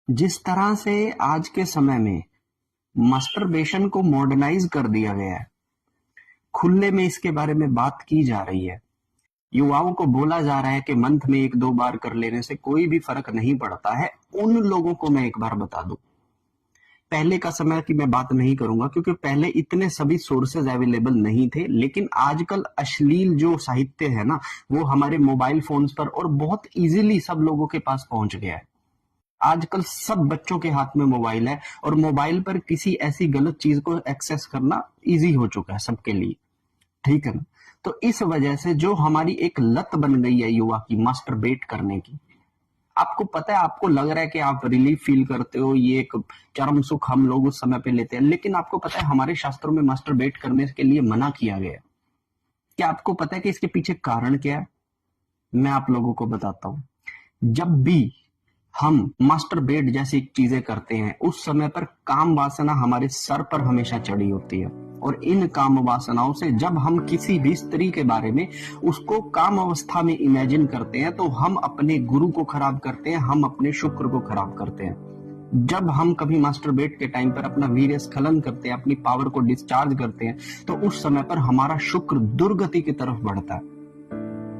जिस तरह से आज के समय में मास्टरबेशन को मॉडर्नाइज कर दिया गया है, खुले में इसके बारे में बात की जा रही है, युवाओं को बोला जा रहा है कि मंथ में 1-2 बार कर लेने से कोई भी फर्क नहीं पड़ता है। उन लोगों को मैं एक बार बता दूं, पहले का समय की मैं बात नहीं करूंगा क्योंकि पहले इतने सभी सोर्सेज अवेलेबल नहीं थे, लेकिन आजकल अश्लील जो साहित्य है ना, वो हमारे मोबाइल फोन्स पर और बहुत इजीली सब लोगों के पास पहुंच गया है। आजकल सब बच्चों के हाथ में मोबाइल है और मोबाइल पर किसी ऐसी गलत चीज को एक्सेस करना इजी हो चुका है सबके लिए, ठीक है ना। तो इस वजह से जो हमारी एक लत बन गई है युवा की मास्टरबेट करने की, आपको पता है, आपको लग रहा है कि आप रिलीफ फील करते हो, ये एक चरम सुख हम लोग उस समय पे लेते हैं, लेकिन आपको पता है हमारे शास्त्रों में मास्टरबेट करने के लिए मना किया गया है। क्या आपको पता है कि इसके पीछे कारण क्या है? मैं आप लोगों को बताता हूं। जब भी हम मास्टरबेट जैसी चीजें करते हैं, उस समय पर काम वासना हमारे सर पर हमेशा चढ़ी होती है, और इन काम वासनाओं से जब हम किसी भी स्त्री के बारे में उसको काम अवस्था में इमेजिन करते हैं, तो हम अपने गुरु को खराब करते हैं, हम अपने शुक्र को खराब करते हैं। जब हम कभी मास्टरबेट के टाइम पर अपना वीर्य स्खलन करते हैं, अपनी पावर को डिस्चार्ज करते हैं, तो उस समय पर हमारा शुक्र दुर्गति की तरफ बढ़ता है।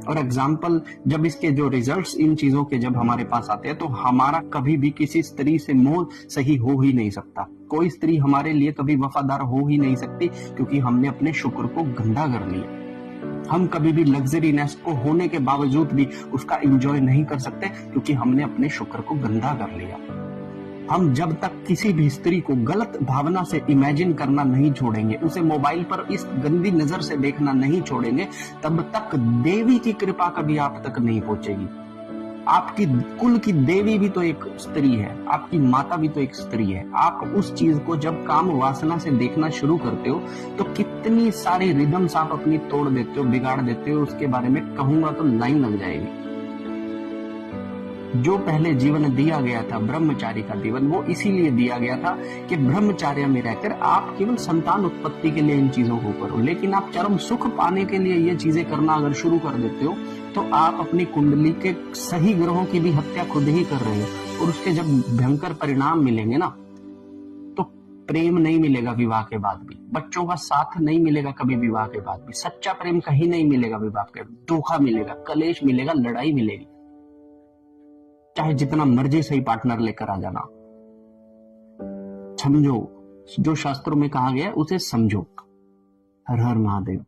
और एग्जाम्पल, जब इसके जो रिजल्ट्स इन चीजों के जब हमारे पास आते हैं, तो हमारा कभी भी किसी स्त्री से मोह सही हो ही नहीं सकता। कोई स्त्री हमारे लिए कभी वफादार हो ही नहीं सकती, क्योंकि हमने अपने शुक्र को गंदा कर लिया। हम कभी भी लग्जरी नेस्ट को होने के बावजूद भी उसका एंजॉय नहीं कर सकते, क्योंकि हमने अपने शुक्र को गंदा कर लिया। हम जब तक किसी भी स्त्री को गलत भावना से इमेजिन करना नहीं छोड़ेंगे, उसे मोबाइल पर इस गंदी नजर से देखना नहीं छोड़ेंगे, तब तक देवी की कृपा कभी आप तक नहीं पहुंचेगी। आपकी कुल की देवी भी तो एक स्त्री है, आपकी माता भी तो एक स्त्री है। आप उस चीज को जब काम वासना से देखना शुरू करते हो, तो कितनी सारी रिदम्स आप अपनी तोड़ देते हो, बिगाड़ देते हो। उसके बारे में कहूंगा तो लाइन लग जाएगी। जो पहले जीवन दिया गया था, ब्रह्मचारी का जीवन, वो इसीलिए दिया गया था कि ब्रह्मचार्य में रहकर आप केवल संतान उत्पत्ति के लिए इन चीजों को करो। लेकिन आप चरम सुख पाने के लिए ये चीजें करना अगर शुरू कर देते हो, तो आप अपनी कुंडली के सही ग्रहों की भी हत्या खुद ही कर रहे हो। और उसके जब भयंकर परिणाम मिलेंगे ना, तो प्रेम नहीं मिलेगा विवाह के बाद भी, बच्चों का साथ नहीं मिलेगा कभी विवाह के बाद भी, सच्चा प्रेम कहीं नहीं मिलेगा विवाह के बाद, धोखा मिलेगा, कलेश मिलेगा, लड़ाई मिलेगी। चाहे जितना मर्जी सही पार्टनर लेकर आ जाना, समझो जो शास्त्रों में कहा गया है उसे समझो। हर हर महादेव।